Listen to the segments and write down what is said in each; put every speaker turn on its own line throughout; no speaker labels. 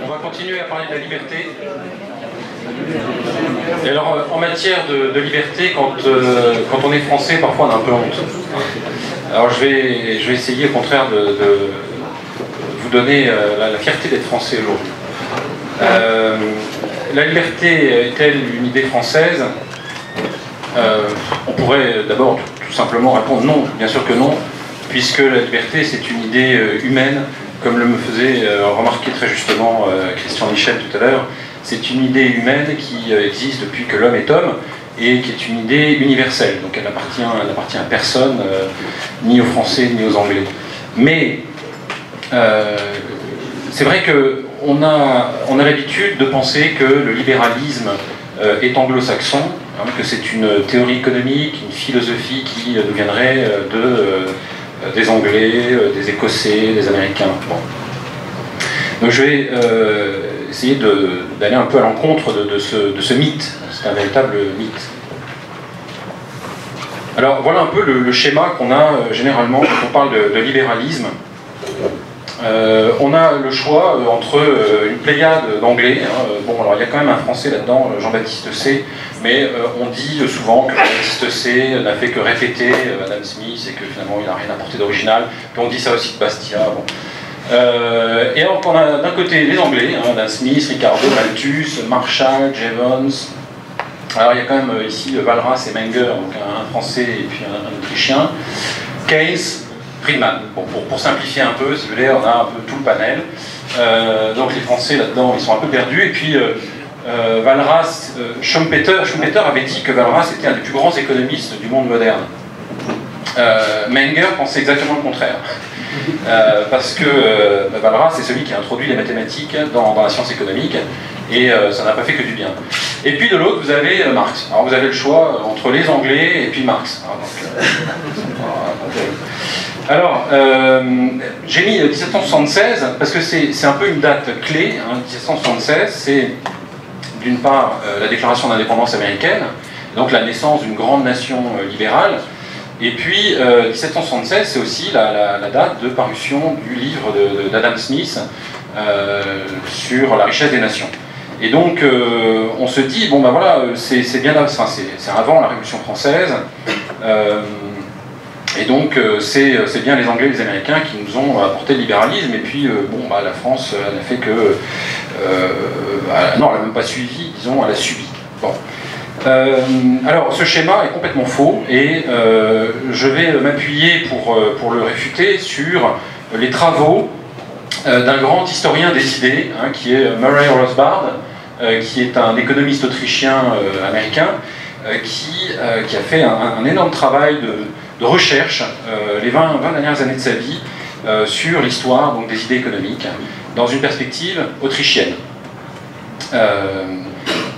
On va continuer à parler de la liberté. Et alors, en matière de liberté, quand on est français, parfois on a un peu honte. Alors je vais essayer au contraire de vous donner la fierté d'être français aujourd'hui. La liberté est-elle une idée française? On pourrait d'abord tout simplement répondre non, bien sûr que non, puisque la liberté c'est une idée humaine, comme le me faisait remarquer très justement Christian Michel tout à l'heure. C'est une idée humaine qui existe depuis que l'homme est homme et qui est une idée universelle. Donc elle n'appartient à personne, ni aux Français ni aux Anglais. Mais c'est vrai qu'on a l'habitude de penser que le libéralisme est anglo-saxon, hein, que c'est une théorie économique, une philosophie qui nous viendrait des Anglais, des Écossais, des Américains. Bon. Donc je vais essayer d'aller un peu à l'encontre de ce mythe. C'est un véritable mythe. Alors voilà un peu le schéma qu'on a généralement quand on parle de libéralisme. On a le choix entre une pléiade d'anglais. Hein. Bon, alors il y a quand même un français là-dedans, Jean-Baptiste C. Mais on dit souvent que Jean-Baptiste C. n'a fait que répéter Adam Smith et que finalement il n'a rien apporté d'original. Puis on dit ça aussi de Bastia. Bon. Et alors on a d'un côté les Anglais, hein, Adam Smith, Ricardo, Malthus, Marshall, Jevons. Alors il y a quand même ici Walras et Menger, donc un Français et puis un Autrichien. Keynes, Friedman. Bon, pour simplifier un peu, si vous voulez, on a un peu tout le panel. Donc les Français là-dedans, ils sont un peu perdus. Et puis Walras, Schumpeter avait dit que Walras était un des plus grands économistes du monde moderne. Menger pensait exactement le contraire. Parce que Walras c'est celui qui a introduit les mathématiques dans la science économique et ça n'a pas fait que du bien. Et puis de l'autre vous avez Marx. Alors vous avez le choix entre les Anglais et puis Marx. Alors j'ai mis 1776 parce que c'est un peu une date clé. Hein, 1776 c'est d'une part la déclaration d'indépendance américaine, donc la naissance d'une grande nation libérale. Et puis, 1776, c'est aussi la date de parution du livre d'Adam Smith sur la richesse des nations. Et donc, on se dit, bon ben voilà, c'est bien là, enfin, c'est avant la Révolution française, et donc c'est bien les Anglais et les Américains qui nous ont apporté le libéralisme, et puis, bon, bah, la France, elle n'a fait que... non, elle n'a même pas suivi, disons, elle a subi. Bon. Alors ce schéma est complètement faux et je vais m'appuyer pour le réfuter sur les travaux d'un grand historien des idées, hein, qui est Murray Rothbard, qui est un économiste autrichien américain qui a fait un énorme travail de recherche les 20 dernières années de sa vie sur l'histoire donc, des idées économiques dans une perspective autrichienne.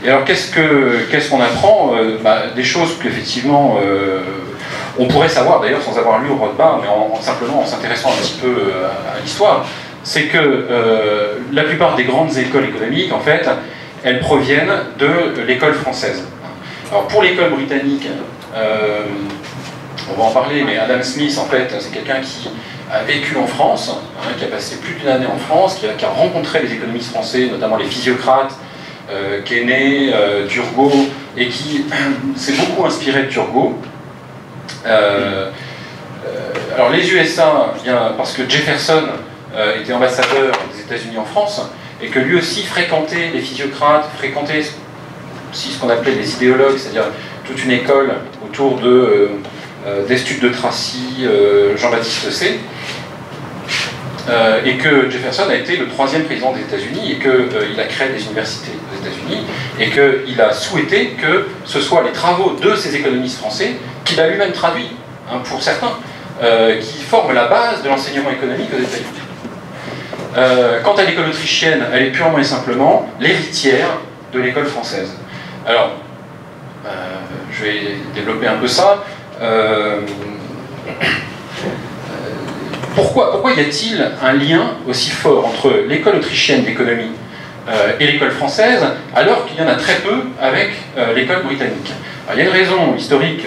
Et alors qu'est-ce qu'on apprend? Des choses qu'effectivement on pourrait savoir d'ailleurs sans avoir lu Rothbard, mais simplement en s'intéressant un petit peu à l'histoire, c'est que la plupart des grandes écoles économiques, en fait, elles proviennent de l'école française. Alors pour l'école britannique, on va en parler, mais Adam Smith, en fait, c'est quelqu'un qui a vécu en France, hein, qui a passé plus d'une année en France, qui a rencontré les économistes français, notamment les physiocrates, Keynes, Turgot, et qui s'est beaucoup inspiré de Turgot. Alors les USA, bien, parce que Jefferson était ambassadeur des États-Unis en France, et que lui aussi fréquentait les physiocrates, fréquentait aussi ce qu'on appelait les idéologues, c'est-à-dire toute une école autour d'Estude de Tracy, Jean-Baptiste C. Et que Jefferson a été le 3e président des États-Unis et qu'il a créé des universités aux États-Unis et qu'il a souhaité que ce soit les travaux de ces économistes français qu'il a lui-même traduits, hein, pour certains, qui forment la base de l'enseignement économique aux États-Unis. Quant à l'école autrichienne, elle est purement et simplement l'héritière de l'école française. Alors, je vais développer un peu ça. Pourquoi y a-t-il un lien aussi fort entre l'école autrichienne d'économie et l'école française, alors qu'il y en a très peu avec l'école britannique? Alors, il y a une raison historique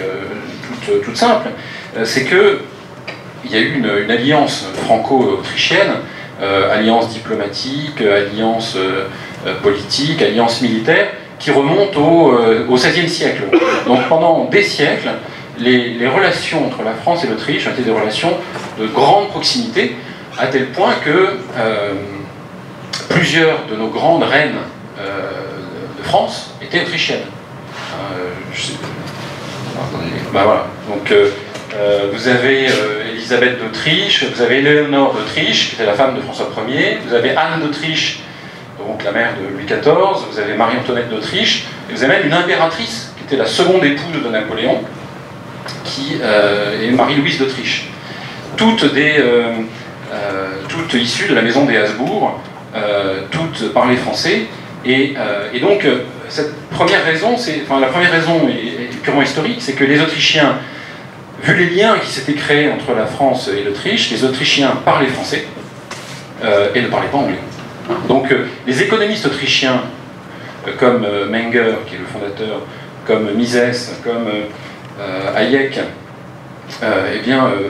toute simple, c'est qu'il y a eu une alliance franco-autrichienne alliance diplomatique, alliance politique, alliance militaire, qui remonte au XVIe siècle. Donc pendant des siècles, les relations entre la France et l'Autriche ont été des relations de grande proximité, à tel point que plusieurs de nos grandes reines de France étaient autrichiennes. Voilà. Donc vous avez Élisabeth d'Autriche, vous avez Éléonore d'Autriche, qui était la femme de François Ier, vous avez Anne d'Autriche, donc la mère de Louis XIV, vous avez Marie-Antoinette d'Autriche, et vous avez même une impératrice, qui était la seconde épouse de Napoléon, qui est Marie-Louise d'Autriche. Toutes issues de la maison des Habsbourg, toutes parlaient français, et donc cette première raison, la première raison est purement historique, c'est que les Autrichiens, vu les liens qui s'étaient créés entre la France et l'Autriche, les Autrichiens parlaient français et ne parlaient pas anglais. Donc les économistes autrichiens comme Menger, qui est le fondateur, comme Mises, comme Hayek,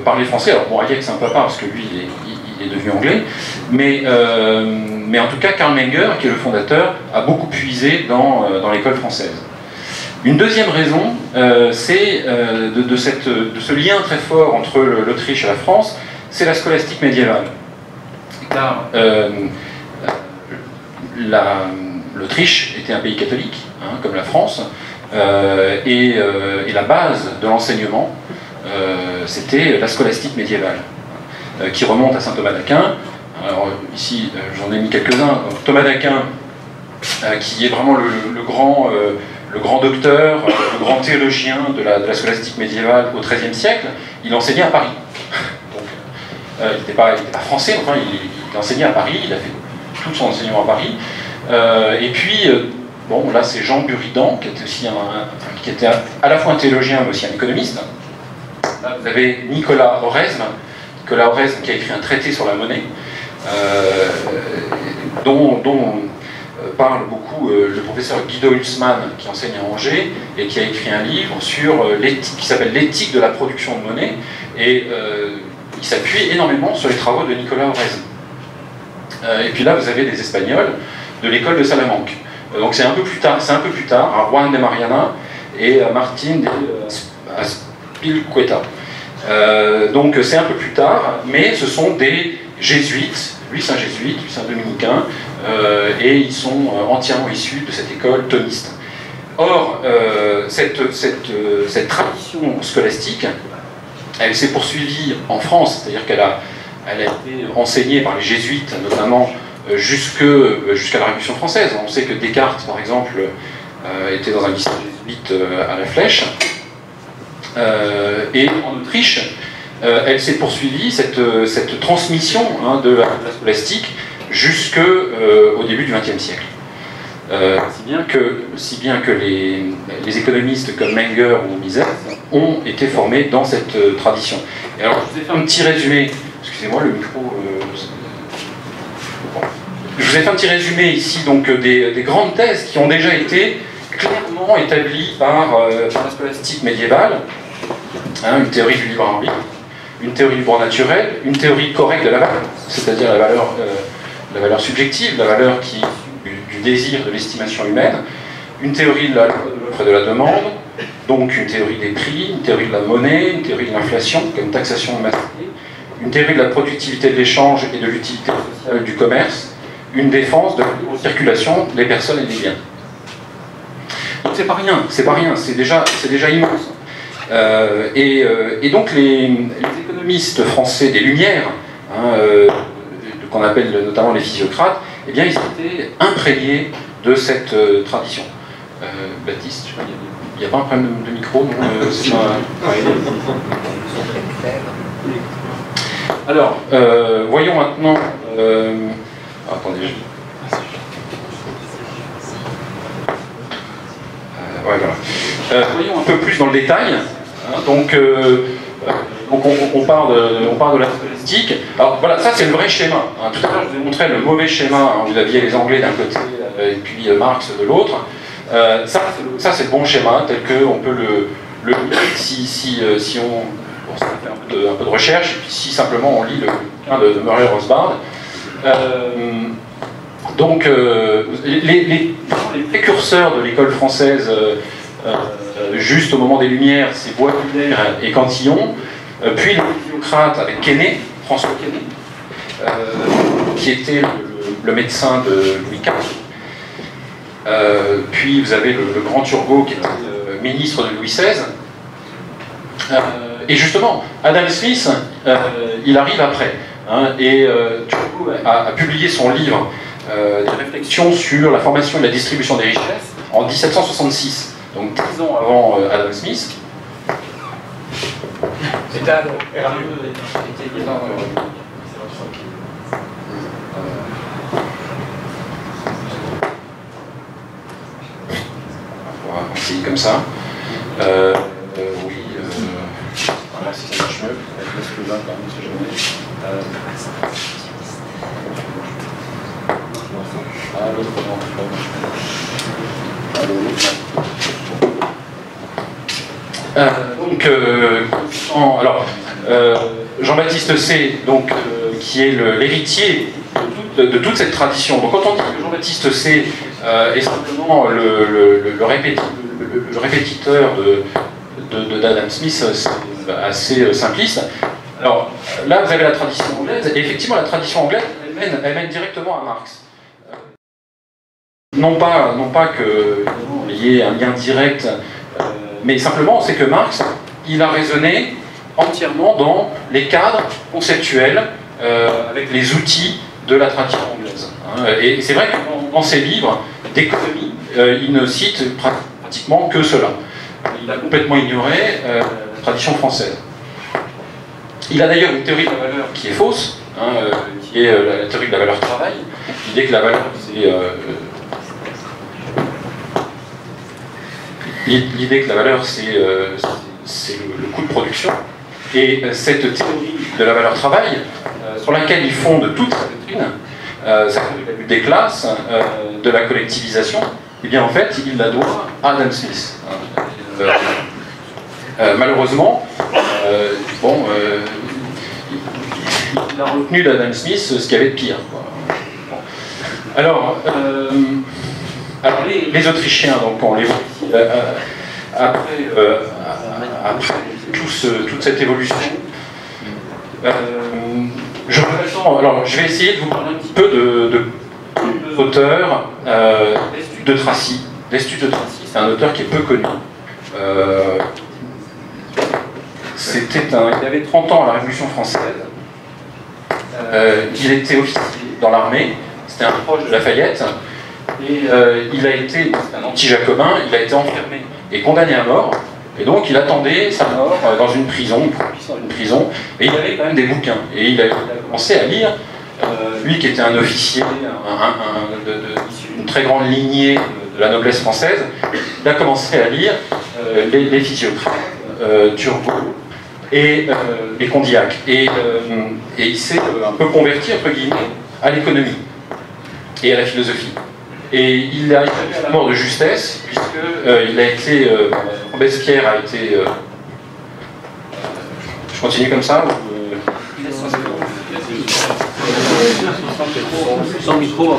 parlaient français. Alors bon, Hayek c'est un papa parce que lui il est devenu anglais, mais en tout cas Karl Menger, qui est le fondateur, a beaucoup puisé dans l'école française. Une deuxième raison, c'est de ce lien très fort entre l'Autriche et la France, c'est la scolastique médiévale. Car l'Autriche était un pays catholique, hein, comme la France, et la base de l'enseignement, c'était la scolastique médiévale, qui remonte à saint Thomas d'Aquin. Alors ici, j'en ai mis quelques-uns. Thomas d'Aquin, qui est vraiment le grand docteur, le grand théologien de la scolastique médiévale au XIIIe siècle, il enseignait à Paris. Donc, il n'était pas français, enfin, il enseignait à Paris, il a fait tout son enseignement à Paris. Et puis, bon, là, c'est Jean Buridan, qui était aussi qui était à la fois un théologien, mais aussi un économiste. Là, vous avez Nicolas Oresme, qui a écrit un traité sur la monnaie, dont parle beaucoup le professeur Guido Hülsmann, qui enseigne à Angers, et qui a écrit un livre sur l'éthique, qui s'appelle L'éthique de la production de monnaie, et il s'appuie énormément sur les travaux de Nicolas Oresme. Et puis là, vous avez des Espagnols de l'école de Salamanque. Donc c'est un peu plus tard, à Juan de Mariana et à Martin de Azpilicueta. Donc c'est un peu plus tard, mais ce sont des jésuites. Lui c'est un jésuite, lui c'est un dominicain, et ils sont entièrement issus de cette école thomiste. Or, cette tradition scolastique, elle s'est poursuivie en France, c'est-à-dire qu'elle a été enseignée par les jésuites, notamment jusqu'à la Révolution française. On sait que Descartes, par exemple, était dans un lycée jésuite à La Flèche. Et en Autriche, elle s'est poursuivie, cette transmission de la scolastique, jusqu'au début du XXe siècle. Si bien que les économistes comme Menger ou Mises ont été formés dans cette tradition. Et alors, je vous ai fait un petit résumé, excusez-moi, le micro... Je vous ai fait un petit résumé ici donc, des grandes thèses qui ont déjà été clairement établies par la scolastique médiévale, hein, une théorie du libre arbitre, une théorie du droit naturel, une théorie correcte de la valeur, c'est-à-dire la valeur subjective, la valeur qui du désir, de l'estimation humaine, une théorie de l'offre et de la demande, donc une théorie des prix, une théorie de la monnaie, une théorie de l'inflation, comme taxation de masse, une théorie de la productivité de l'échange et de l'utilité sociale du commerce, une défense de la circulation des personnes et des biens. Donc c'est pas rien, c'est déjà immense. Et donc les économistes français des Lumières, hein, qu'on appelle notamment les physiocrates, eh bien ils étaient imprégnés de cette tradition. Baptiste, il n'y a pas un problème de micro, non Alors, voyons maintenant... attendez, ouais, voilà. Voyons un peu plus dans le détail. Hein, donc on part de la scolastique. Alors voilà, ça c'est le vrai schéma. Hein. Tout à l'heure je vous ai montré le mauvais schéma. Hein. Vous aviez les Anglais d'un côté et puis Marx de l'autre. Ça c'est le bon schéma tel qu'on peut le lire si on fait un peu de recherche, et puis si simplement on lit le bouquin de Murray Rothbard. Donc, les précurseurs de l'école française, juste au moment des Lumières, c'est Boisvillers et Cantillon, puis les physiocrates avec Quesnay, François Quesnay, qui était le médecin de Louis XIV. Puis vous avez le grand Turgot qui était ministre de Louis XVI. Et justement, Adam Smith, il arrive après. Hein, et Turgot a publié son livre des réflexions sur la formation et la distribution des richesses en 1766, donc 10 ans avant Adam Smith. C'est à on va essayer comme ça. Oui. Voilà, si ça marche mieux. Laisse le là, quand même, si jamais. Jean-Baptiste C, donc, qui est l'héritier de toute cette tradition. Donc, quand on dit que Jean-Baptiste C est simplement le répétiteur d'Adam Smith, c'est assez simpliste. Alors, là, vous avez la tradition anglaise, et effectivement, la tradition anglaise, elle mène directement à Marx. Non pas qu'il y ait un lien direct, mais simplement, c'est que Marx, il a raisonné entièrement dans les cadres conceptuels, avec les outils de la tradition anglaise. Et c'est vrai que dans ses livres d'économie, il ne cite pratiquement que cela. Il a complètement ignoré la tradition française. Il a d'ailleurs une théorie de la valeur qui est fausse, qui est la théorie de la valeur travail. L'idée que la valeur, c'est le coût de production. Et cette théorie de la valeur travail, sur laquelle il fonde toute sa doctrine, sa théorie de la lutte des classes, de la collectivisation, eh bien en fait, il la doit à Adam Smith. Malheureusement, il a retenu d'Adam Smith ce qu'il y avait de pire. Quoi. Bon. Alors les Autrichiens, donc on les voit ici, après toute cette évolution, je vais essayer de vous parler un petit peu de auteurs d'Estude de Tracy. L'Estude de Tracy, c'est un auteur qui est peu connu. Il avait 30 ans à la Révolution française. Il était officier dans l'armée. C'était un proche de Lafayette. Et il a été un anti-jacobin. Il a été enfermé et condamné à mort. Et donc il attendait sa mort dans une prison, et il avait quand même des bouquins. Et il a commencé à lire, lui qui était un officier, d'une très grande lignée de la noblesse française, il a commencé à lire les physiocrates, Turgot et les Condillac. Et il s'est un peu converti, entre guillemets, à l'économie et à la philosophie. Et il a échappé à la mort de justesse, puisque il a été, Robespierre a été... je continue comme ça
Sans micro,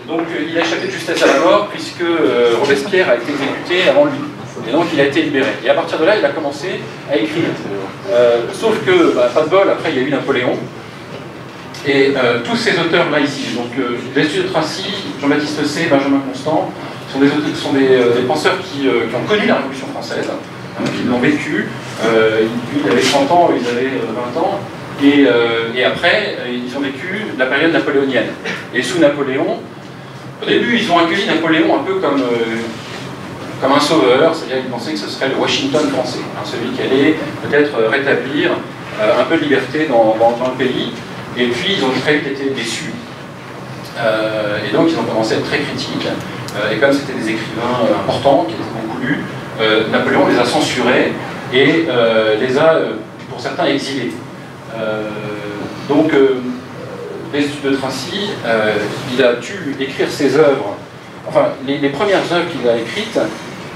donc il a échappé de justesse à la mort, puisque Robespierre a été exécuté avant lui. Et donc il a été libéré. Et à partir de là, il a commencé à écrire. Sauf que, pas de bol, après il y a eu Napoléon. Et tous ces auteurs-là ici, donc l'Estude de Tracy, Jean-Baptiste C, Benjamin Constant, sont des penseurs qui ont connu la Révolution française, qui l'ont vécu. Ils avaient 30 ans, ils avaient 20 ans. Et après, ils ont vécu la période napoléonienne. Et sous Napoléon, au début, ils ont accueilli Napoléon un peu comme un sauveur, c'est-à-dire qu'ils pensaient que ce serait le Washington français, celui qui allait peut-être rétablir un peu de liberté dans le pays. Et puis ils ont très vite été déçus. Et donc ils ont commencé à être très critiques. Et comme c'était des écrivains importants, qui étaient beaucoup lus, Napoléon les a censurés et les a, pour certains, exilés. Donc l'Estude de Tracy, il a dû écrire ses œuvres, enfin les premières œuvres qu'il a écrites,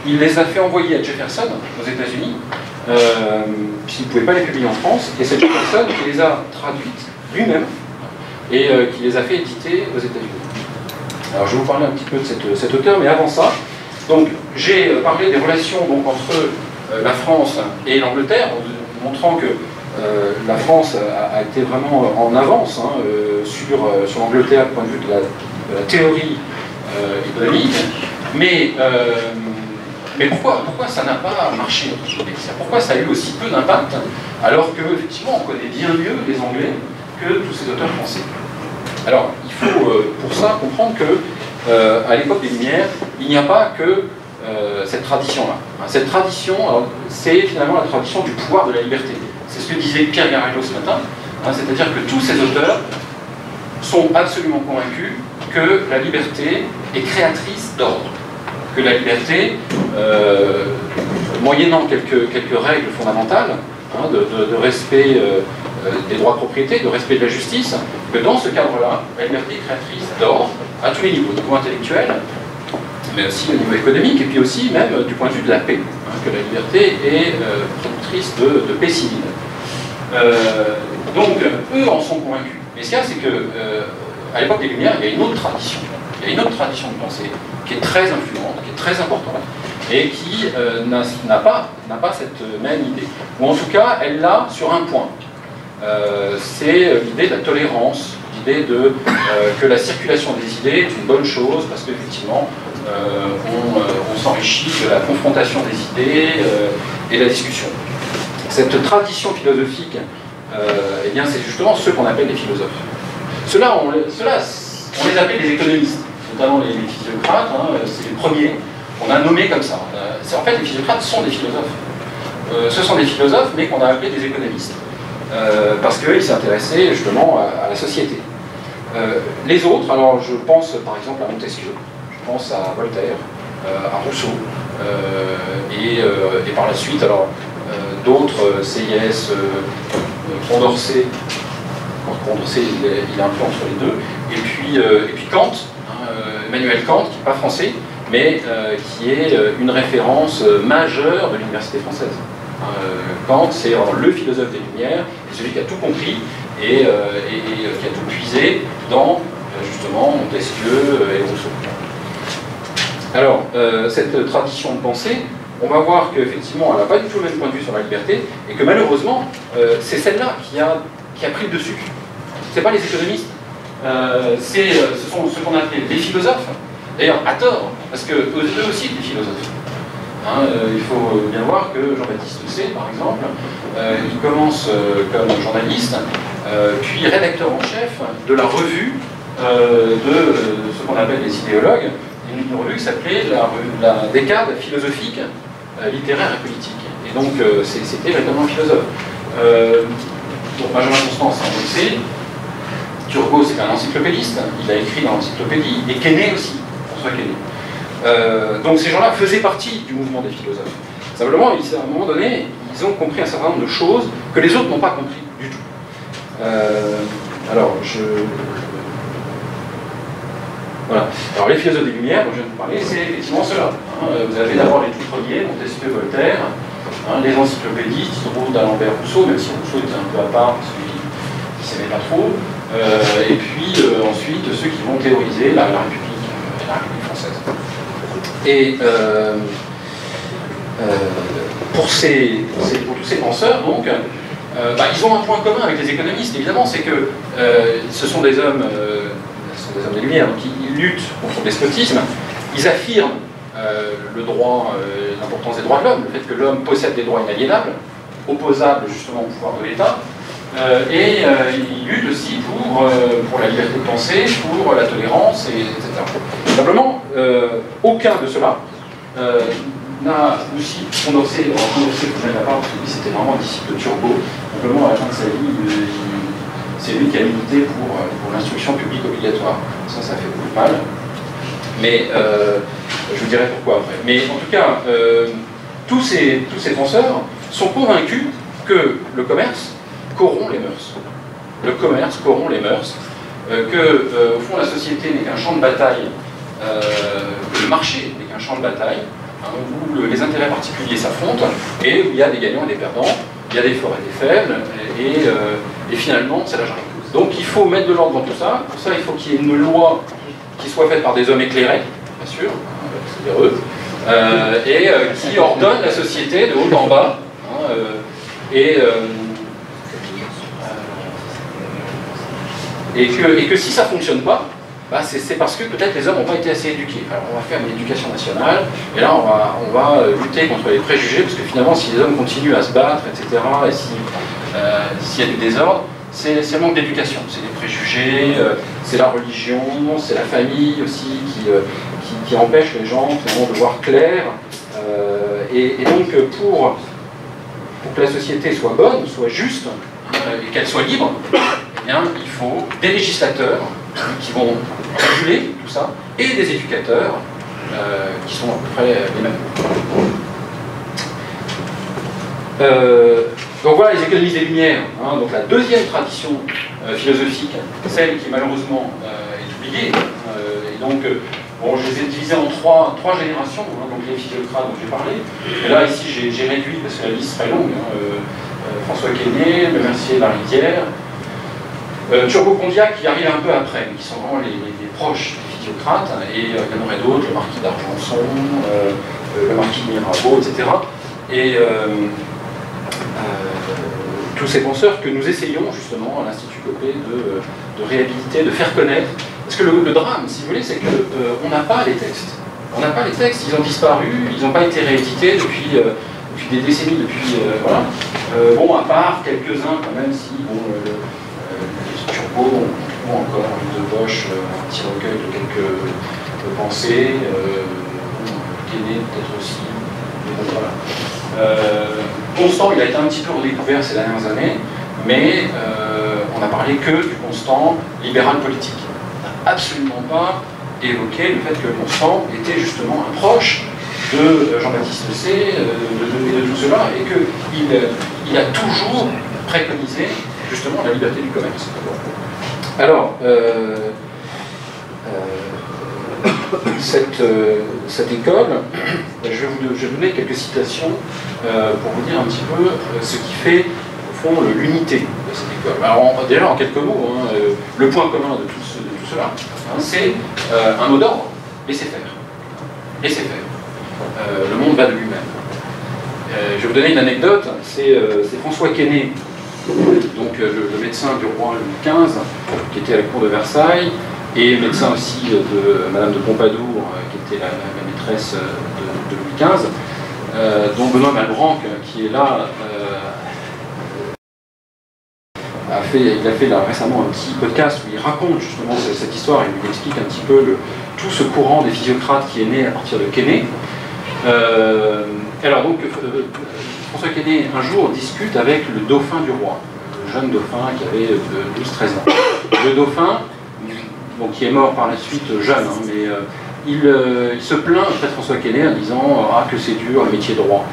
il les a fait envoyer à Jefferson aux États-Unis, puisqu'il ne pouvait pas les publier en France, et c'est une personne qui les a traduites lui-même et qui les a fait éditer aux États-Unis. Alors je vais vous parler un petit peu de cet auteur, mais avant ça, donc j'ai parlé des relations donc, entre la France et l'Angleterre, en montrant que la France a été vraiment en avance hein, sur l'Angleterre du point de vue de la théorie économique, mais pourquoi ça n'a pas marché? Pourquoi ça a eu aussi peu d'impact, alors que effectivement on connaît bien mieux les Anglais que tous ces auteurs français? Alors il faut pour ça comprendre que à l'époque des Lumières, il n'y a pas que cette tradition-là. Cette tradition, c'est finalement la tradition du pouvoir de la liberté. C'est ce que disait Pierre Garello ce matin, hein, c'est-à-dire que tous ces auteurs sont absolument convaincus que la liberté est créatrice d'ordre, que la liberté, moyennant quelques règles fondamentales, hein, de respect des droits de propriété, de respect de la justice, que dans ce cadre-là, la liberté est créatrice d'ordre à tous les niveaux, au niveau intellectuel, mais aussi au niveau économique, et puis aussi même du point de vue de la paix, hein, que la liberté est productrice de paix civile. Donc, eux en sont convaincus. Mais ce qu'il y a, c'est que à l'époque des Lumières, il y a une autre tradition. Il y a une autre tradition de pensée qui est très influente, qui est très importante, et qui n'a pas cette même idée. Ou en tout cas, elle l'a sur un point. C'est l'idée de la tolérance, l'idée que la circulation des idées est une bonne chose, parce qu'effectivement, on s'enrichit de la confrontation des idées et de la discussion. Cette tradition philosophique, eh bien, c'est justement ceux qu'on appelle les philosophes. Ceux-là, on les appelle les économistes, notamment les physiocrates, hein, c'est les premiers, on a nommé comme ça. En fait, les physiocrates sont des philosophes. Ce sont des philosophes, mais qu'on a appelés des économistes. Parce qu'ils s'intéressaient justement à la société. Les autres, alors je pense par exemple à Montesquieu, je pense à Voltaire, à Rousseau, et par la suite, alors d'autres, Sieyès, Condorcet, Condorcet il est un peu entre les deux, et puis Kant, hein, Emmanuel Kant, qui n'est pas français, mais qui est une référence majeure de l'université française. Kant, c'est le philosophe des Lumières, celui qui a tout compris et qui a tout puisé dans justement Montesquieu et Rousseau. Alors, cette tradition de pensée, on va voir qu'effectivement, elle n'a pas du tout le même point de vue sur la liberté, et que malheureusement, c'est celle-là qui a pris le dessus. Ce n'est pas les économistes, ce sont ceux qu'on appelle des philosophes, d'ailleurs à tort, parce qu'eux aussi étaient philosophes. Hein, il faut bien voir que Jean-Baptiste Say, par exemple, il commence comme journaliste, puis rédacteur en chef de la revue de ce qu'on appelle les idéologues, une revue qui s'appelait la décade philosophique, littéraire et politique. Et donc c'était véritablement un philosophe. Benjamin Constant, on le sait. Turgot, c'est un encyclopédiste, il a écrit dans l'encyclopédie, et Quesnay aussi, François Quesnay. Donc ces gens-là faisaient partie du mouvement des philosophes. Simplement, à un moment donné, ils ont compris un certain nombre de choses que les autres n'ont pas compris du tout. Voilà. Alors les philosophes des Lumières, dont je viens de vous parler, c'est effectivement ceux-là. Vous avez d'abord les tout premiers, Montesquieu, Voltaire, les encyclopédistes, Diderot, d'Alembert, Rousseau, même si Rousseau était un peu à part, parce qu'il ne s'aimait pas trop. Et puis ensuite, ceux qui vont théoriser la République, la République française. Et pour tous ces penseurs, donc, ils ont un point commun avec les économistes, évidemment, c'est que ce sont des hommes des Lumières, donc ils luttent contre le despotisme, ils affirment le droit, l'importance des droits de l'homme, le fait que l'homme possède des droits inaliénables, opposables justement au pouvoir de l'État, et ils luttent aussi pour la liberté de penser, pour la tolérance, etc. Simplement, aucun de ceux-là n'a aussi Condorcet, il faut mettre à part, parce que lui c'était vraiment un disciple de Turgot, simplement à la fin de sa vie, c'est lui qui a milité pour l'instruction publique obligatoire. Ça fait beaucoup de mal. Mais je vous dirai pourquoi après. Mais en tout cas, tous ces penseurs sont convaincus que le commerce corrompt les mœurs. Le commerce corrompt les mœurs. Au fond, la société n'est qu'un champ de bataille, que le marché n'est qu'un champ de bataille, hein, où les intérêts particuliers s'affrontent, et où il y a des gagnants et des perdants, il y a des forts et des faibles, et finalement, c'est la jungle. Donc il faut mettre de l'ordre dans tout ça. Pour ça, il faut qu'il y ait une loi qui soit faite par des hommes éclairés, bien sûr, c'est-à-dire eux, qui ordonne la société de haut en bas, hein, et que si ça ne fonctionne pas, bah c'est parce que peut-être les hommes n'ont pas été assez éduqués. Alors on va faire une éducation nationale, et là on va lutter contre les préjugés, parce que finalement si les hommes continuent à se battre, etc., et s'il y a du désordre, c'est le manque d'éducation, c'est des préjugés, c'est la religion, c'est la famille aussi qui empêche les gens finalement de voir clair. Et donc pour que la société soit bonne, soit juste, et qu'elle soit libre, eh bien, il faut des législateurs qui vont réguler tout ça, et des éducateurs qui sont à peu près les mêmes. Donc voilà les économies des Lumières, hein, donc la deuxième tradition philosophique, celle qui malheureusement est oubliée, et donc bon, je les ai divisées en trois générations, hein, donc les physiocrates dont j'ai parlé, et là ici j'ai réduit parce que la liste serait longue, hein, François Quesnay, Le Mercier, Larivière, Turgot-Condillac qui arrive un peu après, mais qui sont vraiment les proches des physiocrates, et il y en aurait d'autres, le marquis d'Argenson, le marquis de Mirabeau, etc. Et tous ces penseurs que nous essayons justement à l'Institut Copé de réhabiliter, de faire connaître. Parce que le drame, si vous voulez, c'est qu'on n'a pas les textes. On n'a pas les textes, ils ont disparu, ils n'ont pas été réédités depuis des décennies, voilà. Bon, à part quelques-uns quand même, si, bon, les Turgot, on trouve encore une de Bosch, un petit recueil de quelques pensées, Quesnay peut-être aussi, mais bon, voilà. Constant, il a été un petit peu redécouvert ces dernières années, mais on n'a parlé que du Constant libéral politique. On n'a absolument pas évoqué le fait que Constant était justement un proche de Jean-Baptiste Say, de tout cela, et qu'il a toujours préconisé justement la liberté du commerce. Alors, cette école, je vais vous donner quelques citations pour vous dire un petit peu ce qui fait, au fond, l'unité de cette école. Alors, déjà, en quelques mots, hein, le point commun de tout cela, hein, c'est un mot d'ordre, laissez faire. Laissez faire. Le monde va de lui-même. Je vais vous donner une anecdote, c'est François Quesnay, donc le médecin du roi Louis XV, qui était à la cour de Versailles, et médecin aussi de Madame de Pompadour, qui était la maîtresse de Louis XV, dont Benoît Malbranc, qui est là, il a fait là, récemment un petit podcast où il raconte justement cette histoire, il lui explique un petit peu tout ce courant des physiocrates qui est né à partir de Quesnay. Alors donc, François Quesnay, un jour, discute avec le dauphin du roi, le jeune dauphin qui avait 12-13 ans. Le dauphin, donc, qui est mort par la suite jeune, hein, mais il se plaint auprès de François Quesnay en disant « Ah, que c'est dur, le métier de roi ».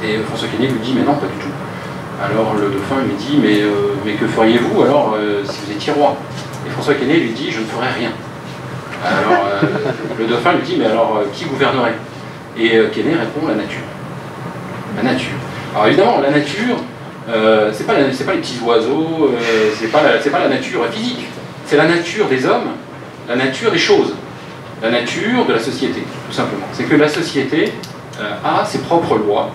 Et François Quesnay lui dit « Mais non, pas du tout ». Alors le dauphin lui dit « Mais que feriez-vous alors si vous étiez roi ?» Et François Quesnay lui dit « Je ne ferais rien ». Alors le dauphin lui dit « Mais alors, qui gouvernerait ?» Et Quesnay répond « La nature ». La nature. Alors évidemment, la nature, c'est pas les petits oiseaux, c'est pas la nature physique. C'est la nature des hommes, la nature des choses, la nature de la société, tout simplement. C'est que la société a ses propres lois,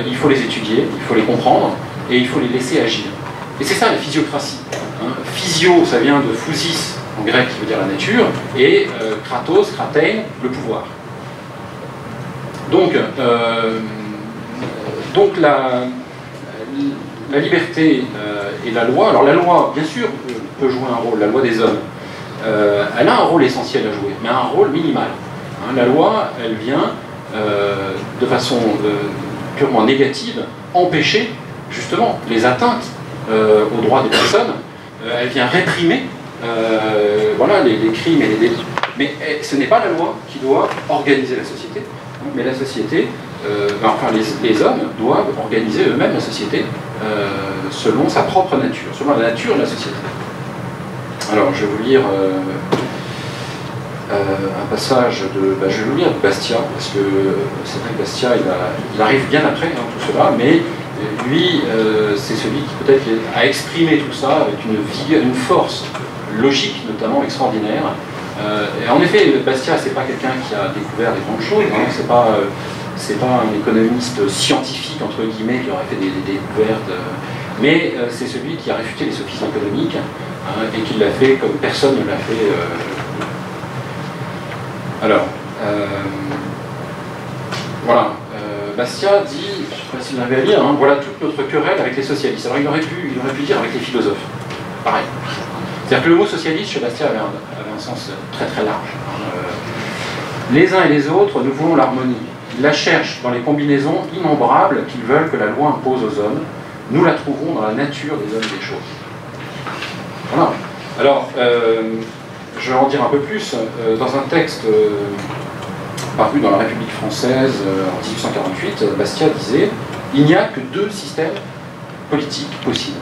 il faut les étudier, il faut les comprendre, et il faut les laisser agir. Et c'est ça la physiocratie. Hein. Physio, ça vient de physis, en grec, qui veut dire la nature, et kratos, kratein, le pouvoir. Donc la liberté et la loi, alors la loi, bien sûr, peut jouer un rôle, la loi des hommes, elle a un rôle essentiel à jouer, mais un rôle minimal. Hein, la loi, elle vient de façon purement négative empêcher justement les atteintes aux droits des personnes, elle vient réprimer voilà, les crimes et les délits. Mais ce n'est pas la loi qui doit organiser la société, hein, mais la société, enfin les hommes doivent organiser eux-mêmes la société selon sa propre nature, selon la nature de la société. Alors je vais vous lire un passage de, je vais vous lire de Bastia, parce que c'est vrai que Bastia, il arrive bien après tout cela, mais lui, c'est celui qui peut-être a exprimé tout ça avec une force logique notamment extraordinaire. Et en effet, Bastia, c'est pas quelqu'un qui a découvert des grandes choses, hein, c'est pas un économiste scientifique entre guillemets qui aurait fait des découvertes, mais c'est celui qui a réfuté les sophismes économiques et qui l'a fait comme personne ne l'a fait. Alors, voilà. Bastia dit, je ne sais pas si vous avez à lire, hein, voilà toute notre querelle avec les socialistes. Alors il aurait pu dire avec les philosophes. Pareil. C'est-à-dire que le mot socialiste chez Bastia avait un sens très très large. Les uns et les autres, nous voulons l'harmonie. Ils la cherchent dans les combinaisons innombrables qu'ils veulent que la loi impose aux hommes. Nous la trouverons dans la nature des hommes et des choses. Voilà. Alors, je vais en dire un peu plus. Dans un texte paru dans la République française en 1848, Bastia disait « Il n'y a que deux systèmes politiques possibles.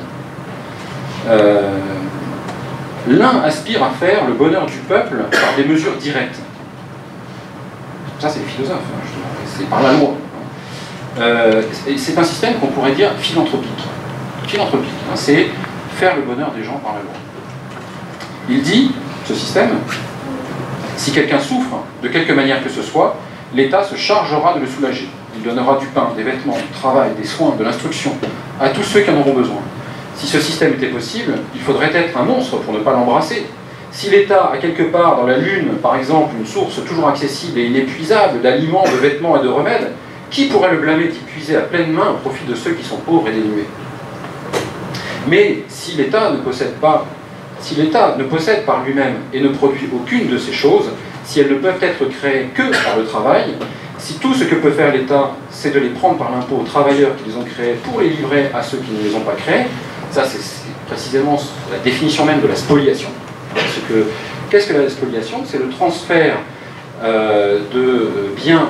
L'un aspire à faire le bonheur du peuple par des mesures directes. » Ça, c'est les philosophes, hein, justement. C'est par la loi. C'est un système qu'on pourrait dire philanthropique. Philanthropique, hein, c'est faire le bonheur des gens par la loi. Il dit, ce système, si quelqu'un souffre de quelque manière que ce soit, l'État se chargera de le soulager. Il donnera du pain, des vêtements, du travail, des soins, de l'instruction à tous ceux qui en auront besoin. Si ce système était possible, il faudrait être un monstre pour ne pas l'embrasser. Si l'État a quelque part dans la Lune, par exemple, une source toujours accessible et inépuisable d'aliments, de vêtements et de remèdes, qui pourrait le blâmer d'y puiser à pleine main au profit de ceux qui sont pauvres et dénués? Mais si l'État ne possède par lui-même et ne produit aucune de ces choses, si elles ne peuvent être créées que par le travail, si tout ce que peut faire l'État, c'est de les prendre par l'impôt aux travailleurs qui les ont créés pour les livrer à ceux qui ne les ont pas créés, ça c'est précisément la définition même de la spoliation. Qu'est-ce que la spoliation? C'est le transfert de biens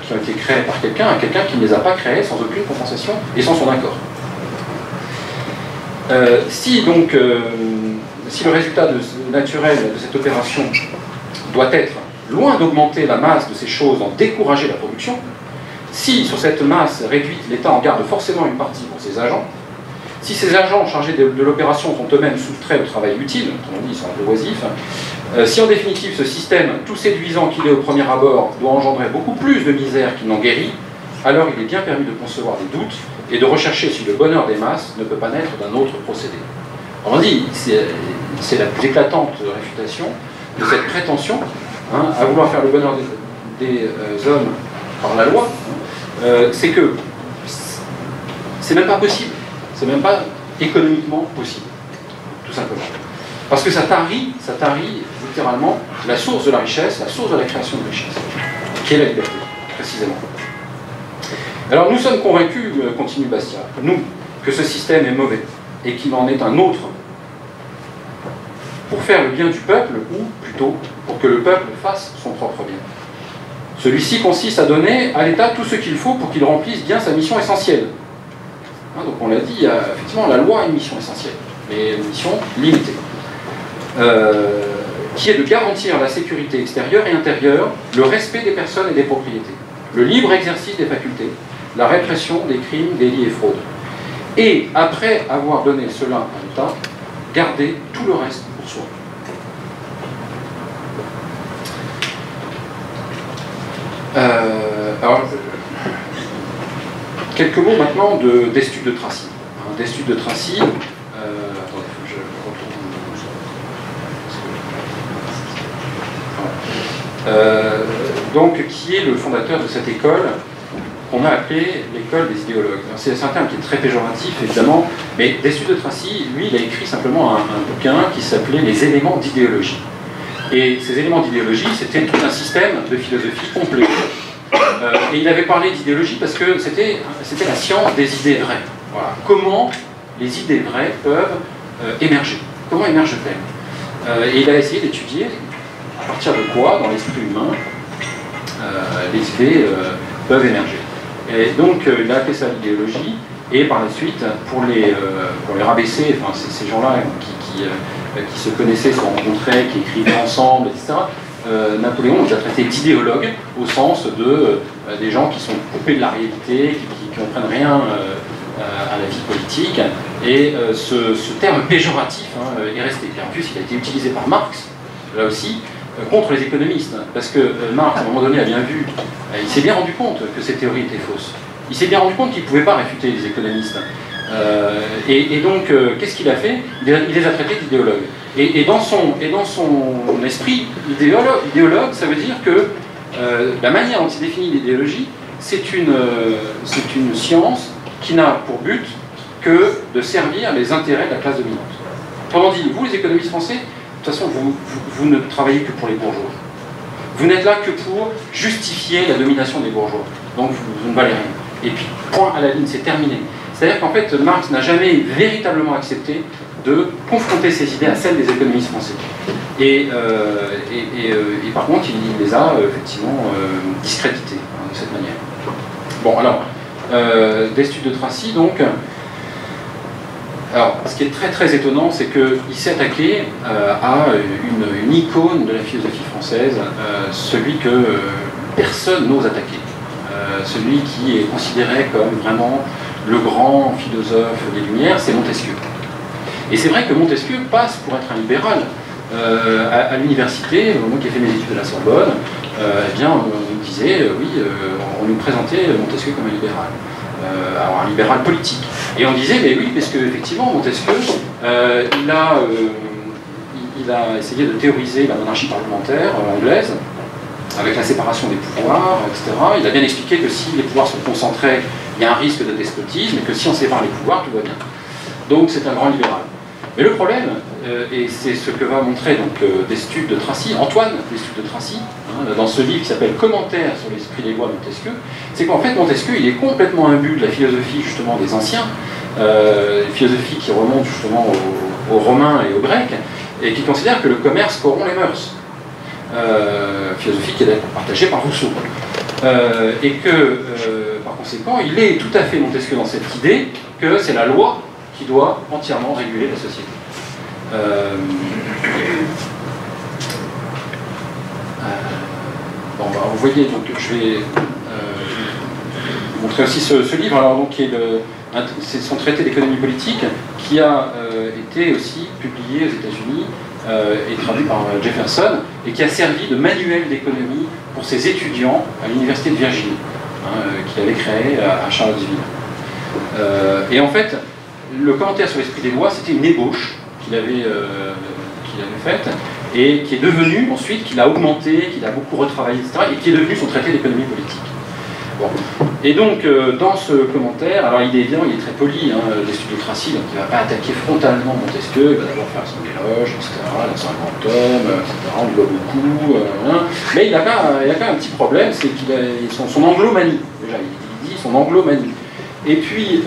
qui ont été créés par quelqu'un à quelqu'un qui ne les a pas créés sans aucune compensation et sans son accord. Si le résultat naturel de cette opération doit être, loin d'augmenter la masse de ces choses, en décourager la production, si sur cette masse réduite, l'État en garde forcément une partie pour ses agents, si ces agents chargés de l'opération sont eux-mêmes soustraits au travail utile, autrement dit, ils sont un peu oisifs, si en définitive ce système, tout séduisant qu'il est au premier abord, doit engendrer beaucoup plus de misère qu'il n'en guérit, alors il est bien permis de concevoir des doutes et de rechercher si le bonheur des masses ne peut pas naître d'un autre procédé. On dit, c'est la plus éclatante réfutation de cette prétention à vouloir faire le bonheur des hommes par la loi, c'est que c'est même pas possible, c'est même pas économiquement possible, tout simplement. Parce que ça tarit littéralement la source de la richesse, la source de la création de richesse, qui est la liberté, précisément. Alors nous sommes convaincus, continue Bastia, nous, que ce système est mauvais et qu'il en est un autre pour faire le bien du peuple, ou plutôt pour que le peuple fasse son propre bien. Celui-ci consiste à donner à l'État tout ce qu'il faut pour qu'il remplisse bien sa mission essentielle. Donc on l'a dit, effectivement la loi a une mission essentielle, mais une mission limitée, qui est de garantir la sécurité extérieure et intérieure, le respect des personnes et des propriétés, le libre exercice des facultés, la répression des crimes, délits et fraudes. Et après avoir donné cela à l'État, garder tout le reste pour soi. Alors, quelques mots maintenant d'Estude de Tracy. D'Estude de Tracy, attendez, faut que je retrouve. Donc, qui est le fondateur de cette école qu'on a appelée l'école des idéologues. C'est un terme qui est très péjoratif, évidemment, mais d'Estude de Tracy, lui, il a écrit simplement un bouquin qui s'appelait Les éléments d'idéologie. Et ces éléments d'idéologie, c'était tout un système de philosophie complet. Et il avait parlé d'idéologie parce que c'était la science des idées vraies. Voilà. Comment les idées vraies peuvent émerger. Comment émergent-elles? Et il a essayé d'étudier à partir de quoi, dans l'esprit humain, les idées peuvent émerger. Et donc, il a appelé ça l'idéologie, et par la suite, pour les rabaisser, enfin, ces gens-là qui se connaissaient, se rencontraient, qui écrivaient ensemble, etc., Napoléon les a traités d'idéologues, au sens de des gens qui sont coupés de la réalité, qui ne comprennent rien à la vie politique. Et ce terme péjoratif est resté. Et en plus, il a été utilisé par Marx, là aussi, contre les économistes. Parce que Marx, à un moment donné, a bien vu, il s'est bien rendu compte que ces théories étaient fausses. Il s'est bien rendu compte qu'il ne pouvait pas réfuter les économistes. Et donc, qu'est-ce qu'il a fait? Il les a traités d'idéologues. Et dans son esprit, idéologue, ça veut dire que la manière dont il définit l'idéologie, c'est une science qui n'a pour but que de servir les intérêts de la classe dominante. Autrement dit, vous les économistes français, de toute façon, vous ne travaillez que pour les bourgeois. Vous n'êtes là que pour justifier la domination des bourgeois. Donc vous ne valez rien. Et puis, point à la ligne, c'est terminé. C'est-à-dire qu'en fait, Marx n'a jamais véritablement accepté de confronter ses idées à celles des économistes français. Et par contre, il les a effectivement discréditées de cette manière. Bon, alors, Destutt de Tracy, donc... Alors, ce qui est très très étonnant, c'est qu'il s'est attaqué à une icône de la philosophie française, celui que personne n'ose attaquer, celui qui est considéré comme vraiment le grand philosophe des Lumières, c'est Montesquieu. Et c'est vrai que Montesquieu passe pour être un libéral. À l'université, moi qui ai fait mes études à la Sorbonne, eh bien, on nous disait, oui, on nous présentait Montesquieu comme un libéral. Alors un libéral politique. Et on disait, mais oui, parce qu'effectivement, Montesquieu, il a essayé de théoriser la monarchie parlementaire anglaise, avec la séparation des pouvoirs, etc. Il a bien expliqué que si les pouvoirs sont concentrés, il y a un risque de despotisme, et que si on sépare les pouvoirs, tout va bien. Donc c'est un grand libéral. Mais le problème, et c'est ce que va montrer donc, Destutt de Tracy, Antoine Destutt de Tracy, dans ce livre qui s'appelle Commentaires sur l'esprit des lois de Montesquieu, c'est qu'en fait Montesquieu il est complètement imbu de la philosophie justement des anciens, philosophie qui remonte justement aux Romains et aux Grecs, et qui considère que le commerce corrompt les mœurs. Philosophie qui est d'ailleurs partagée par Rousseau. Et que, par conséquent, il est tout à fait Montesquieu dans cette idée que c'est la loi qui doit entièrement réguler la société. Bon, bah, vous voyez, donc je vais vous montrer aussi ce livre, alors, donc, c'est son traité d'économie politique, qui a été aussi publié aux États-Unis et traduit par Jefferson, et qui a servi de manuel d'économie pour ses étudiants à l'université de Virginie, qu'il avait créé à Charlottesville. Et en fait, le commentaire sur l'esprit des lois, c'était une ébauche qu'il avait faite, et qui est devenu ensuite, qu'il a augmenté, qu'il a beaucoup retravaillé, etc., et qui est devenu son traité d'économie politique. Bon. Et donc, dans ce commentaire, alors il est bien, il est très poli, Destutt de Tracy, donc il ne va pas attaquer frontalement Montesquieu, il va d'abord faire son éloge, etc., là c'est un grand homme, etc., on lui doit beaucoup, mais il a quand même un petit problème, c'est qu'il a son anglomanie, déjà, il dit son anglomanie. Et puis,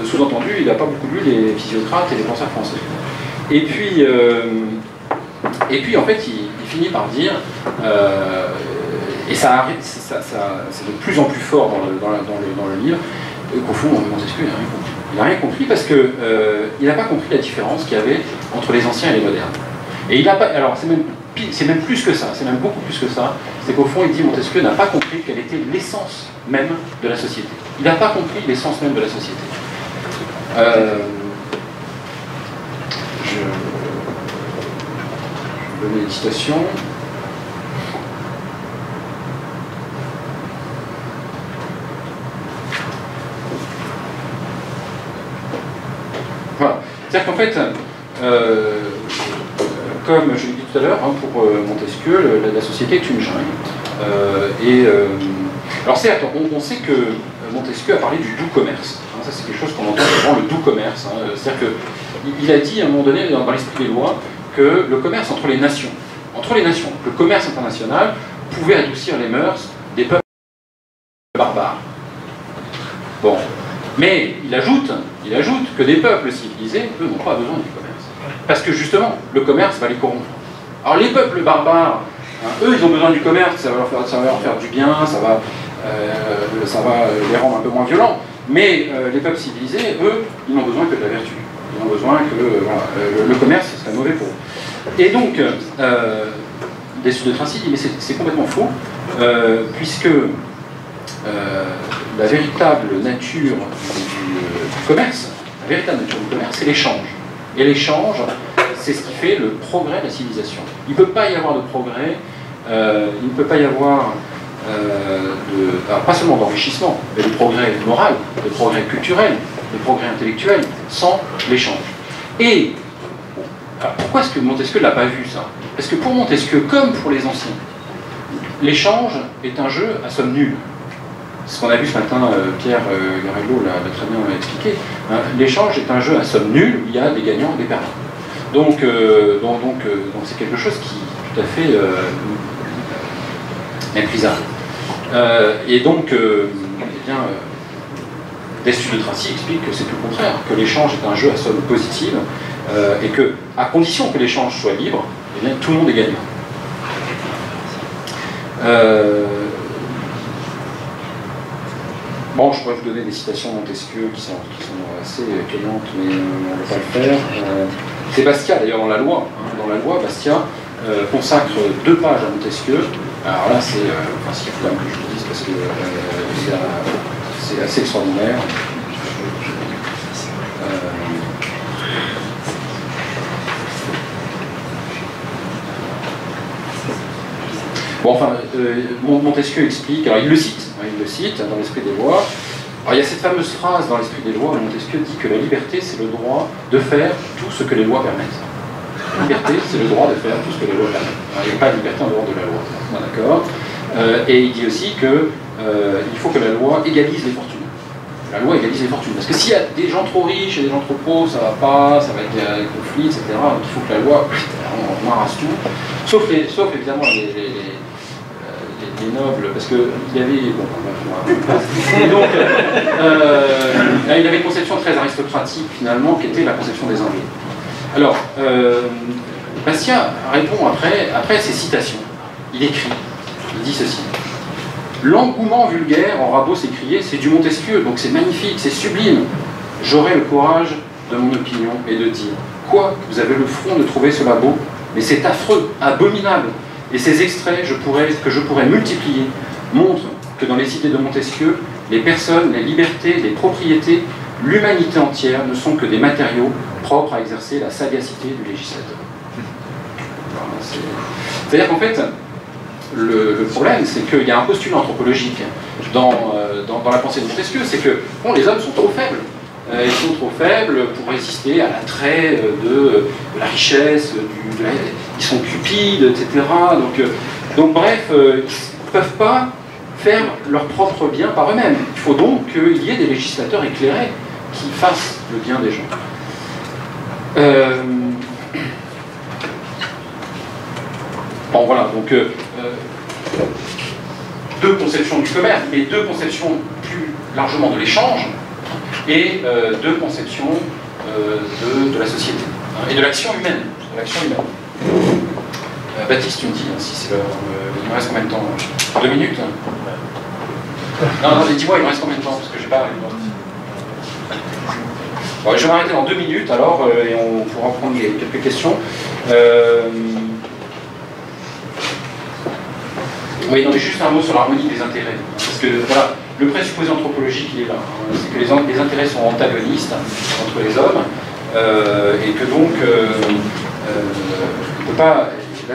sous-entendu, il n'a pas beaucoup lu les physiocrates et les penseurs français. Et puis en fait, il finit par dire, et ça arrive, c'est de plus en plus fort dans le livre, qu'au fond, Montesquieu n'a rien compris. Il n'a rien compris parce qu'il n'a pas compris la différence qu'il y avait entre les anciens et les modernes. Et il n'a pas, alors c'est même plus que ça, c'est même beaucoup plus que ça, c'est qu'au fond, il dit Montesquieu n'a pas compris quelle était l'essence même de la société. Il n'a pas compris l'essence même de la société. Je vais donner une citation. Voilà. C'est-à-dire qu'en fait, comme je l'ai dit tout à l'heure, pour Montesquieu, la société est une jungle. Alors certes, on sait que Montesquieu a parlé du doux commerce. Ça c'est quelque chose qu'on entend souvent, le doux commerce. C'est-à-dire qu'il a dit à un moment donné, dans l'esprit des lois, que le commerce entre les nations, le commerce international pouvait adoucir les mœurs des peuples barbares. Bon. Mais il ajoute que des peuples civilisés, eux, n'ont pas besoin du commerce. Parce que justement, le commerce va les corrompre. Alors les peuples barbares, eux, ils ont besoin du commerce, ça va leur faire du bien, ça va les rendre un peu moins violents. Mais les peuples civilisés, eux, ils n'ont besoin que de la vertu. Ils ont besoin que le commerce serait mauvais pour eux. Et donc, Destutt de Tracy dit mais c'est complètement faux, puisque la véritable nature du commerce, c'est l'échange. Et l'échange, c'est ce qui fait le progrès de la civilisation. Il ne peut pas y avoir de progrès, il ne peut pas y avoir alors pas seulement d'enrichissement, mais de progrès moral, de progrès culturel, de progrès intellectuel, sans l'échange. Et alors pourquoi est-ce que Montesquieu ne l'a pas vu ça? Parce que pour Montesquieu, comme pour les anciens, l'échange est un jeu à somme nulle. C'est ce qu'on a vu ce matin, Pierre Garello l'a très bien expliqué. Hein, l'échange est un jeu à somme nulle, il y a des gagnants et des perdants. Donc c'est quelque chose qui est tout à fait méprisable. Et donc, Destutt de Tracy explique que c'est tout le contraire, que l'échange est un jeu à somme positive, et que, à condition que l'échange soit libre, eh bien, tout le monde est gagnant. Bon, je pourrais vous donner des citations de Montesquieu qui sont assez étonnantes, mais on ne va pas le faire. C'est Bastia, d'ailleurs, dans la loi. Hein, dans la loi, Bastia consacre 2 pages à Montesquieu. Alors là, c'est... enfin, il faut quand même que je vous dise, parce que c'est assez extraordinaire. Bon, enfin, Montesquieu explique, alors il le cite dans l'Esprit des lois. Alors il y a cette fameuse phrase dans l'Esprit des lois où Montesquieu dit que la liberté, c'est le droit de faire tout ce que les lois permettent. La liberté, c'est le droit de faire tout ce que les lois permettent. Alors, il n'y a pas de liberté en dehors de la loi, d'accord. Et il dit aussi qu'il faut que la loi égalise les fortunes. La loi égalise les fortunes. Parce que s'il y a des gens trop riches et des gens trop pauvres, ça va pas, ça va être des conflits, etc. Donc il faut que la loi, on arrache tout. Sauf évidemment les nobles, parce qu'il y avait... Bon, et donc, il avait une conception très aristocratique, finalement, qui était la conception des Anglais. Alors, Bastia répond après ces citations. Il écrit, il dit ceci. L'engouement vulgaire, aura beau s'écrier, c'est du Montesquieu, donc c'est magnifique, c'est sublime. J'aurai le courage de mon opinion et de dire, quoi, vous avez le front de trouver cela beau, mais c'est affreux, abominable. Et ces extraits que je pourrais multiplier montrent que dans les idées de Montesquieu, les personnes, les libertés, les propriétés, l'humanité entière ne sont que des matériaux propres à exercer la sagacité du législateur. C'est-à-dire qu'en fait, le problème, c'est qu'il y a un postulat anthropologique dans la pensée de Montesquieu, c'est que bon, les hommes sont trop faibles. Ils sont trop faibles pour résister à l'attrait de la richesse, ils sont cupides, etc. Donc bref, ils ne peuvent pas faire leur propre bien par eux-mêmes. Il faut donc qu'il y ait des législateurs éclairés qui fassent le bien des gens. Bon voilà, donc 2 conceptions du commerce, mais 2 conceptions plus largement de l'échange, et 2 conceptions de la société, hein, et de l'action humaine. Baptiste, tu me dis, hein, si c'est l'heure, il me reste combien de temps? 2 minutes hein. Non, dis-moi, il me reste combien de temps? Parce que j'ai pas... Bon, je vais m'arrêter dans 2 minutes, alors, et on pourra prendre quelques questions. Oui, non, mais juste un mot sur l'harmonie des intérêts. Parce que, voilà, le présupposé anthropologique, il est là. Hein, c'est que les intérêts sont antagonistes entre les hommes, et que donc,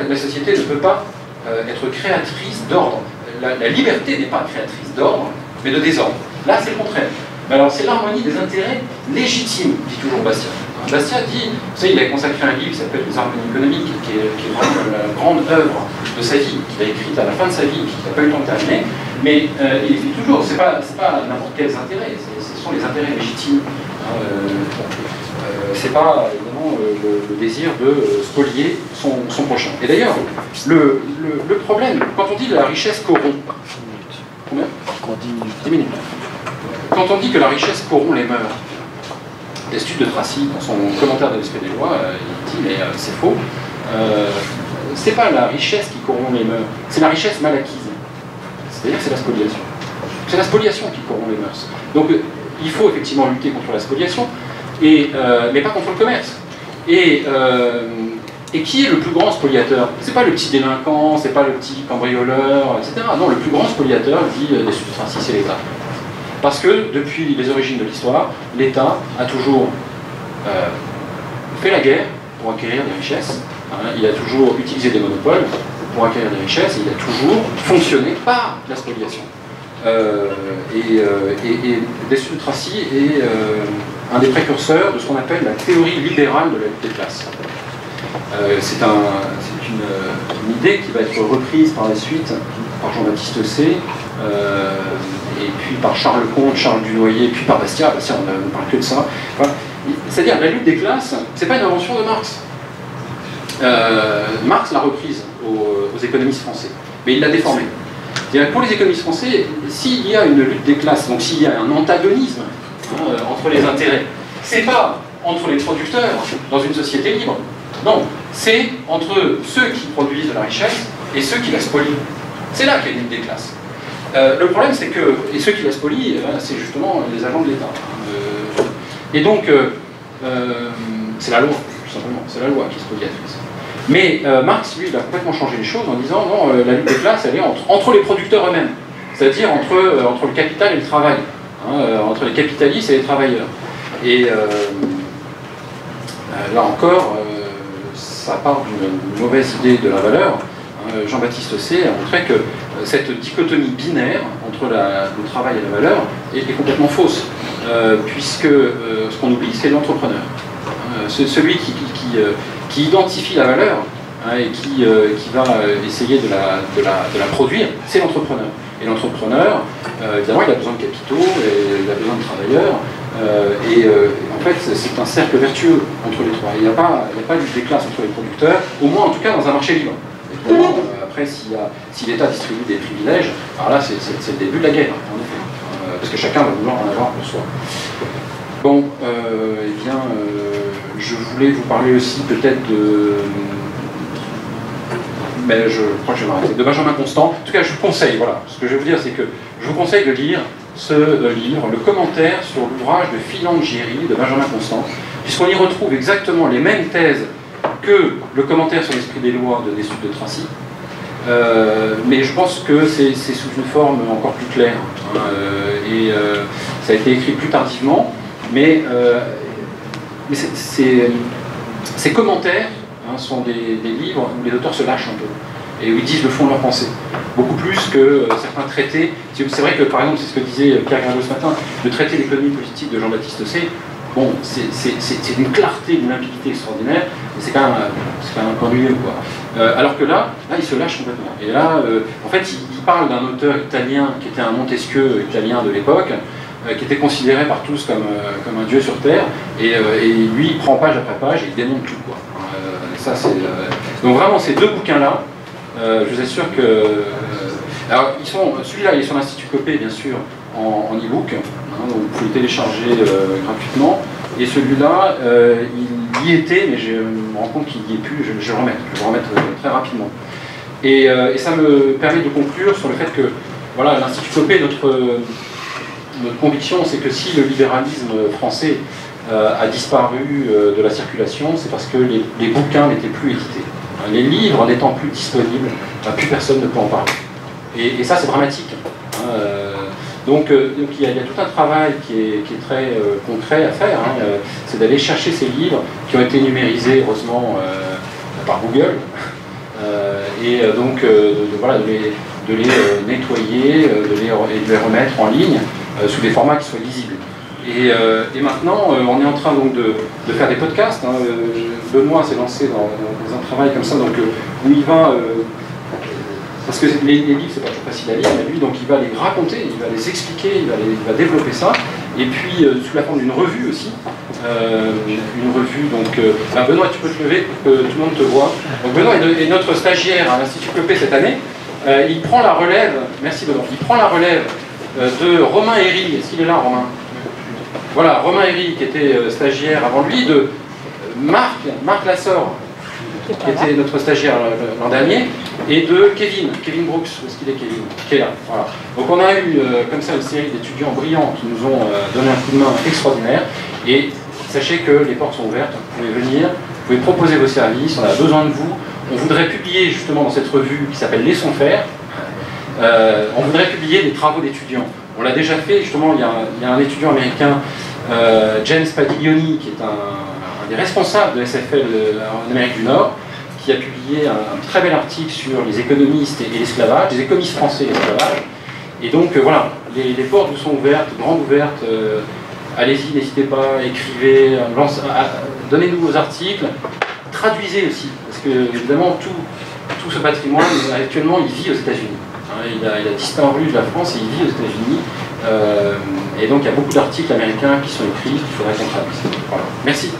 la société ne peut pas être créatrice d'ordre. La liberté n'est pas créatrice d'ordre, mais de désordre. Là, c'est le contraire. Mais alors, c'est l'harmonie des intérêts légitimes, dit toujours Bastia. Bastia dit, vous savez, il a consacré un livre qui s'appelle Les harmonies économiques, qui est vraiment la grande œuvre de sa vie, qu'il a écrite à la fin de sa vie, qui n'a pas eu le temps de terminer. Mais il dit toujours, c'est pas n'importe quels intérêts, ce sont les intérêts légitimes. C'est pas évidemment le désir de spolier son prochain. Et d'ailleurs, le problème, quand on dit que la richesse corrompt, combien 10 minutes. Quand on dit que la richesse corrompt les mœurs, Destutt de Tracy, dans son commentaire de l'Esprit des lois, il dit mais c'est faux. C'est pas la richesse qui corrompt les mœurs, c'est la richesse mal acquise. C'est-à-dire que c'est la spoliation. C'est la spoliation qui corrompt les mœurs. Donc il faut effectivement lutter contre la spoliation, mais pas contre le commerce. Et Et qui est le plus grand spoliateur? C'est pas le petit délinquant, c'est pas le petit cambrioleur, etc. Non, le plus grand spoliateur, dit des Sud de Tracy, c'est l'État. Parce que depuis les origines de l'histoire, l'État a toujours fait la guerre pour acquérir des richesses. Hein, il a toujours utilisé des monopoles pour acquérir des richesses, et il a toujours fonctionné par la spoliation. Des Sud de Tracy est un des précurseurs de ce qu'on appelle la théorie libérale de la lutte des classes. C'est une idée qui va être reprise par la suite par Jean-Baptiste Say, et puis par Charles Lecomte, Charles Dunoyer, puis par Bastiat. Bastiat, on ne parle que de ça. Enfin, c'est-à-dire, la lutte des classes, c'est pas une invention de Marx. Marx l'a reprise aux économistes français, mais il l'a déformée. Pour les économistes français, s'il y a une lutte des classes, donc s'il y a un antagonisme entre les intérêts, c'est pas entre les producteurs dans une société libre. Non, c'est entre ceux qui produisent de la richesse et ceux qui la spolient. C'est là qu'il y a une lutte des classes. Le problème, c'est que, et ceux qui la spolient, c'est justement les agents de l'État. Et donc, c'est la loi, tout simplement, c'est la loi qui est spoliatrice. Mais Marx, lui, il a complètement changé les choses en disant non, la lutte des classes, elle est entre les producteurs eux-mêmes, c'est-à-dire entre le capital et le travail, entre les capitalistes et les travailleurs. Et là encore, ça part d'une mauvaise idée de la valeur. Jean-Baptiste Say a montré que cette dichotomie binaire entre le travail et la valeur est complètement fausse, puisque ce qu'on oublie, c'est l'entrepreneur. Celui qui identifie la valeur et qui va essayer de la produire, c'est l'entrepreneur. Et l'entrepreneur, évidemment, il a besoin de capitaux, et il a besoin de travailleurs, en fait, c'est un cercle vertueux entre les trois. Il n'y a pas de déclasse entre les producteurs, au moins en tout cas dans un marché libre. Et pour moi, après, si l'État distribue des privilèges, alors là, c'est le début de la guerre, en effet, parce que chacun va vouloir en avoir pour soi. Bon, eh bien, je voulais vous parler aussi peut-être mais je crois que je vais m'arrêter, de Benjamin Constant. En tout cas, je vous conseille, voilà, ce que je vais vous dire, c'est que je vous conseille de lire ce livre, le commentaire sur l'ouvrage de Filangieri de Benjamin Constant, puisqu'on y retrouve exactement les mêmes thèses que le commentaire sur l'esprit des lois des Sud de Tracy, mais je pense que c'est sous une forme encore plus claire, ça a été écrit plus tardivement, mais ces commentaires sont des livres où les auteurs se lâchent un peu et où ils disent le fond de leur pensée, beaucoup plus que certains traités. C'est vrai que, par exemple, c'est ce que disait Pierre Grindeau ce matin, le traité d'économie politique de Jean-Baptiste Say, bon, c'est d'une clarté, d'une limpidité extraordinaire, mais c'est quand même un peu ennuyeux, quoi. Alors que là, il se lâche complètement. Et là, en fait, il parle d'un auteur italien qui était un Montesquieu italien de l'époque, qui était considéré par tous comme un dieu sur Terre, et lui, il prend page après page et il démonte tout, quoi. Donc vraiment, ces deux bouquins-là, je vous assure que... alors, celui-là, il est sur l'Institut Copé, bien sûr, en e-book, donc vous pouvez le télécharger gratuitement, et celui-là, il y était, mais je me rends compte qu'il n'y est plus, je vais le remettre très rapidement. Et ça me permet de conclure sur le fait que, voilà, l'Institut Copé, notre conviction, c'est que si le libéralisme français a disparu de la circulation, c'est parce que les bouquins n'étaient plus édités. Les livres n'étant plus disponibles, plus personne ne peut en parler. Et ça, c'est dramatique. Donc il y a tout un travail qui est très concret à faire. C'est d'aller chercher ces livres qui ont été numérisés, heureusement, par Google. Et donc voilà, de les nettoyer, de les remettre en ligne sous des formats qui soient lisibles. Et maintenant, on est en train donc de faire des podcasts. Benoît s'est lancé dans un travail comme ça, donc où il va, parce que les livres c'est pas toujours facile à lire, mais lui donc il va les raconter, il va les expliquer, il va développer ça, et puis sous la forme d'une revue aussi, une revue donc. Benoît, tu peux te lever pour que tout le monde te voit. Donc Benoît est notre stagiaire à l'Institut Copé cette année. Il prend la relève, merci Benoît, il prend la relève de Romain Herry. Est-ce qu'il est là, Romain? Voilà, Romain Herry, qui était stagiaire avant lui, de Marc Lassor, qui était notre stagiaire l'an dernier, et de Kevin Brooks. Où est-ce qu'il est, Kevin? Qui est là. Voilà. Donc on a eu comme ça une série d'étudiants brillants qui nous ont donné un coup de main extraordinaire, et sachez que les portes sont ouvertes, vous pouvez venir, pouvez proposer vos services, on a besoin de vous. On voudrait publier justement dans cette revue qui s'appelle Laissons faire, on voudrait publier des travaux d'étudiants. On l'a déjà fait, justement, il y a un étudiant américain, James Padiglioni, qui est un des responsables de SFL en Amérique du Nord, qui a publié un très bel article sur les économistes et l'esclavage, les économistes français et l'esclavage. Et donc voilà, les portes vous sont ouvertes, grandes ouvertes. Allez-y, n'hésitez pas, écrivez, donnez-nous vos articles, traduisez aussi, parce que évidemment tout ce patrimoine, actuellement, il vit aux États-Unis. Il a disparu de la France et il vit aux États-Unis. Et donc il y a beaucoup d'articles américains qui sont écrits, qu'il faudrait qu'on traduise. Voilà. Merci.